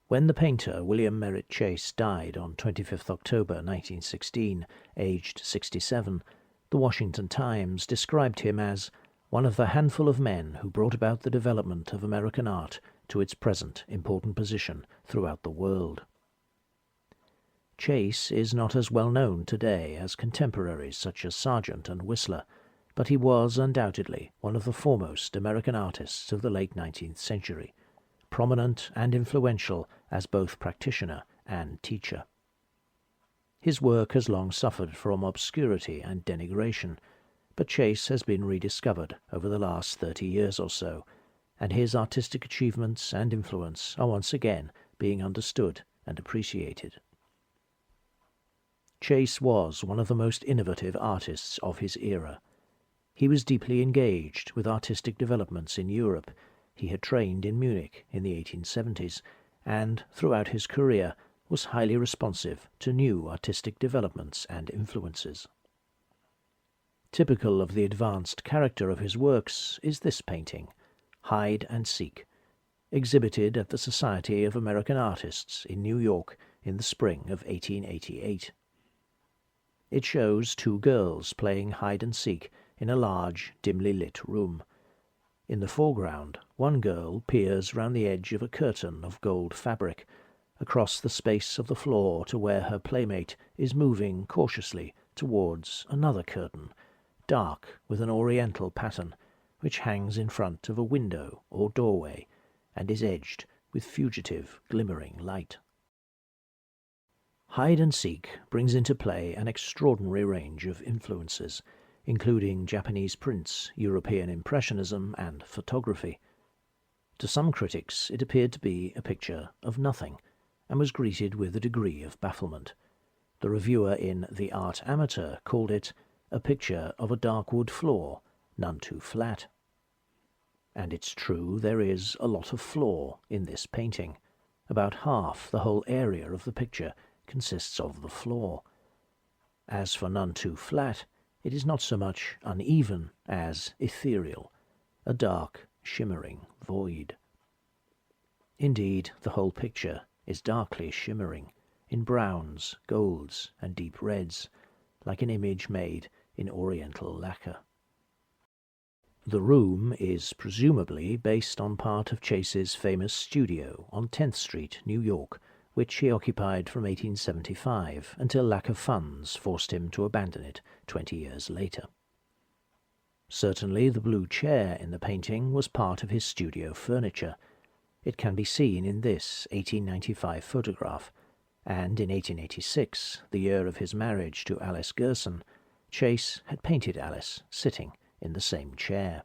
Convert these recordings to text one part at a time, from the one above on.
When the painter William Merritt Chase died on 25th October 1916, aged 67, the Washington Times described him as one of the handful of men who brought about the development of American art to its present important position throughout the world. Chase is not as well known today as contemporaries such as Sargent and Whistler, but he was undoubtedly one of the foremost American artists of the late 19th century, prominent and influential as both practitioner and teacher. His work has long suffered from obscurity and denigration, but Chase has been rediscovered over the last 30 years or so, and his artistic achievements and influence are once again being understood and appreciated. Chase was one of the most innovative artists of his era. He was deeply engaged with artistic developments in Europe. He had trained in Munich in the 1870s, and throughout his career was highly responsive to new artistic developments and influences. Typical of the advanced character of his works is this painting, Hide and Seek, exhibited at the Society of American Artists in New York in the spring of 1888. It shows two girls playing hide and seek in a large, dimly lit room. In the foreground, one girl peers round the edge of a curtain of gold fabric, across the space of the floor to where her playmate is moving cautiously towards another curtain, dark with an oriental pattern, which hangs in front of a window or doorway, and is edged with fugitive, glimmering light. Hide and Seek brings into play an extraordinary range of influences, including Japanese prints, European Impressionism, and photography. To some critics it appeared to be a picture of nothing, and was greeted with a degree of bafflement. The reviewer in The Art Amateur called it a picture of a dark wood floor, none too flat. And it's true there is a lot of floor in this painting. About half the whole area of the picture consists of the floor. As for none too flat, it is not so much uneven as ethereal, a dark, shimmering void. Indeed, the whole picture is darkly shimmering, in browns, golds, and deep reds, like an image made in oriental lacquer. The room is presumably based on part of Chase's famous studio on 10th Street, New York, which he occupied from 1875 until lack of funds forced him to abandon it 20 years later. Certainly the blue chair in the painting was part of his studio furniture. It can be seen in this 1895 photograph, and in 1886, the year of his marriage to Alice Gerson, Chase had painted Alice sitting in the same chair.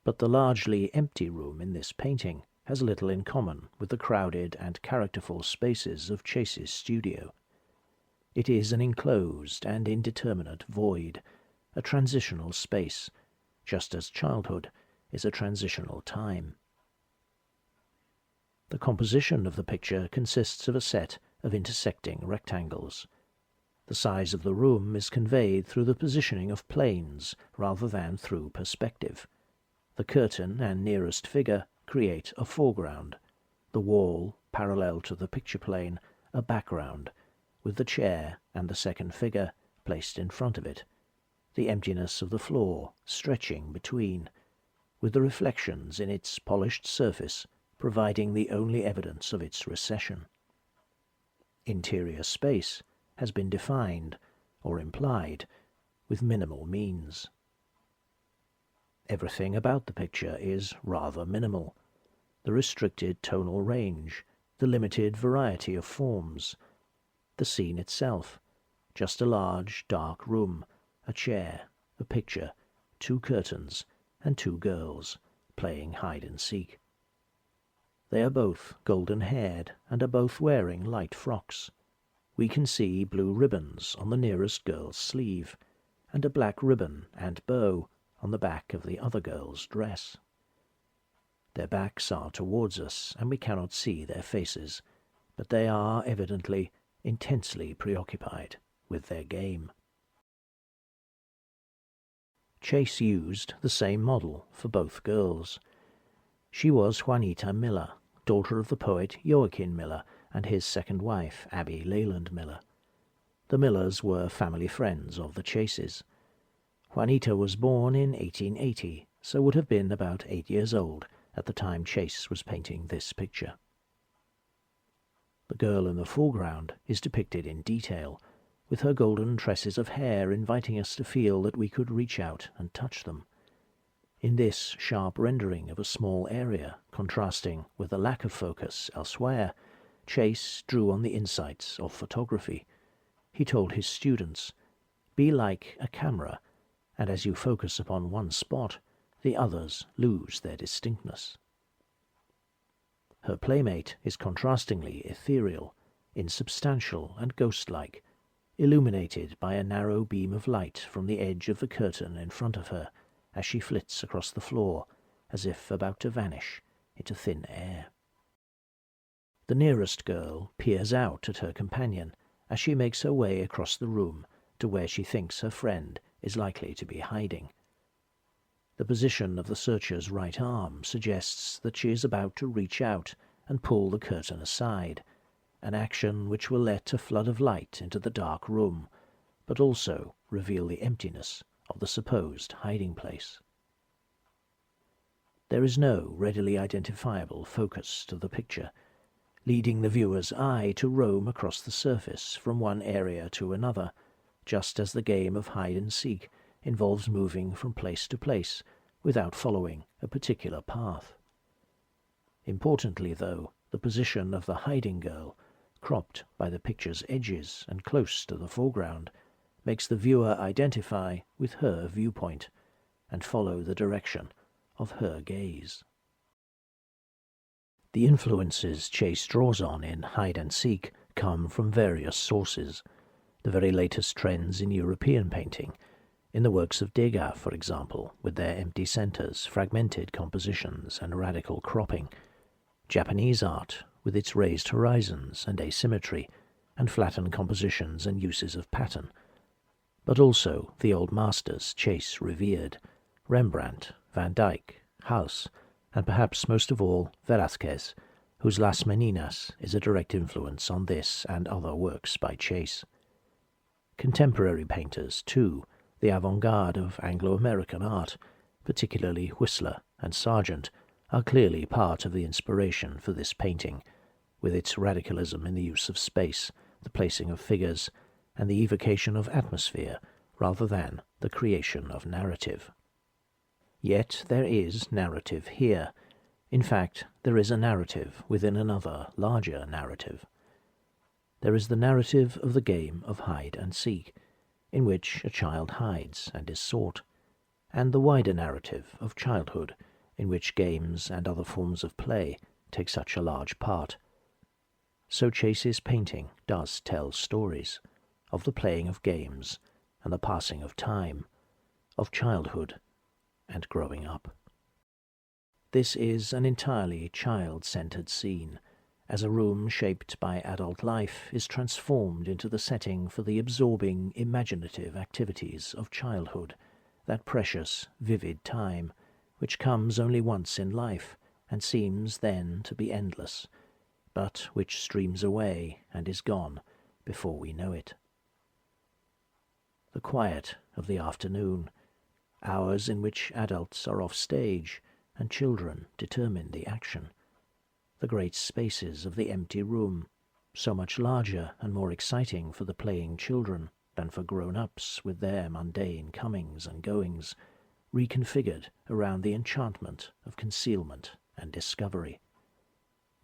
But the largely empty room in this painting has little in common with the crowded and characterful spaces of Chase's studio. It is an enclosed and indeterminate void, a transitional space, just as childhood is a transitional time. The composition of the picture consists of a set of intersecting rectangles. The size of the room is conveyed through the positioning of planes rather than through perspective. The curtain and nearest figure create a foreground, the wall, parallel to the picture plane, a background, with the chair and the second figure placed in front of it, the emptiness of the floor stretching between, with the reflections in its polished surface providing the only evidence of its recession. Interior space has been defined, or implied, with minimal means. Everything about the picture is rather minimal. The restricted tonal range, the limited variety of forms, the scene itself, just a large, dark room, a chair, a picture, two curtains, and two girls, playing hide and seek. They are both golden-haired and are both wearing light frocks. We can see blue ribbons on the nearest girl's sleeve, and a black ribbon and bow on the back of the other girl's dress. Their backs are towards us, and we cannot see their faces, but they are evidently intensely preoccupied with their game. Chase used the same model for both girls. She was Juanita Miller, daughter of the poet Joachim Miller and his second wife, Abby Leyland Miller. The Millers were family friends of the Chases. Juanita was born in 1880, so would have been about 8 years old at the time Chase was painting this picture. The girl in the foreground is depicted in detail, with her golden tresses of hair inviting us to feel that we could reach out and touch them. In this sharp rendering of a small area, contrasting with the lack of focus elsewhere, Chase drew on the insights of photography. He told his students, "Be like a camera, and as you focus upon one spot, the others lose their distinctness." Her playmate is contrastingly ethereal, insubstantial and ghost-like, illuminated by a narrow beam of light from the edge of the curtain in front of her as she flits across the floor, as if about to vanish into thin air. The nearest girl peers out at her companion as she makes her way across the room to where she thinks her friend is likely to be hiding. The position of the searcher's right arm suggests that she is about to reach out and pull the curtain aside, an action which will let a flood of light into the dark room, but also reveal the emptiness of the supposed hiding place. There is no readily identifiable focus to the picture, leading the viewer's eye to roam across the surface from one area to another, just as the game of hide-and-seek involves moving from place to place without following a particular path. Importantly, though, the position of the hiding girl, cropped by the picture's edges and close to the foreground, makes the viewer identify with her viewpoint and follow the direction of her gaze. The influences Chase draws on in hide-and-seek come from various sources, the very latest trends in European painting, in the works of Degas, for example, with their empty centers, fragmented compositions, and radical cropping, Japanese art, with its raised horizons and asymmetry, and flattened compositions and uses of pattern, but also the old masters Chase revered, Rembrandt, Van Dyck, Hals, and perhaps most of all Velázquez, whose Las Meninas is a direct influence on this and other works by Chase. Contemporary painters, too, the avant-garde of Anglo-American art, particularly Whistler and Sargent, are clearly part of the inspiration for this painting, with its radicalism in the use of space, the placing of figures, and the evocation of atmosphere rather than the creation of narrative. Yet there is narrative here. In fact, there is a narrative within another, larger narrative. There is the narrative of the game of hide-and-seek, in which a child hides and is sought, and the wider narrative of childhood, in which games and other forms of play take such a large part. So Chase's painting does tell stories of the playing of games and the passing of time, of childhood and growing up. This is an entirely child-centered scene, as a room shaped by adult life is transformed into the setting for the absorbing, imaginative activities of childhood, that precious, vivid time, which comes only once in life and seems then to be endless, but which streams away and is gone before we know it. The quiet of the afternoon, hours in which adults are off stage and children determine the action. The great spaces of the empty room, so much larger and more exciting for the playing children than for grown-ups with their mundane comings and goings, reconfigured around the enchantment of concealment and discovery.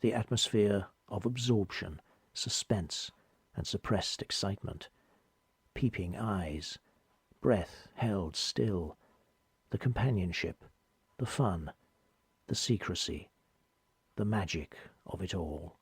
The atmosphere of absorption, suspense, and suppressed excitement, peeping eyes, breath held still, the companionship, the fun, the secrecy, the magic of it all.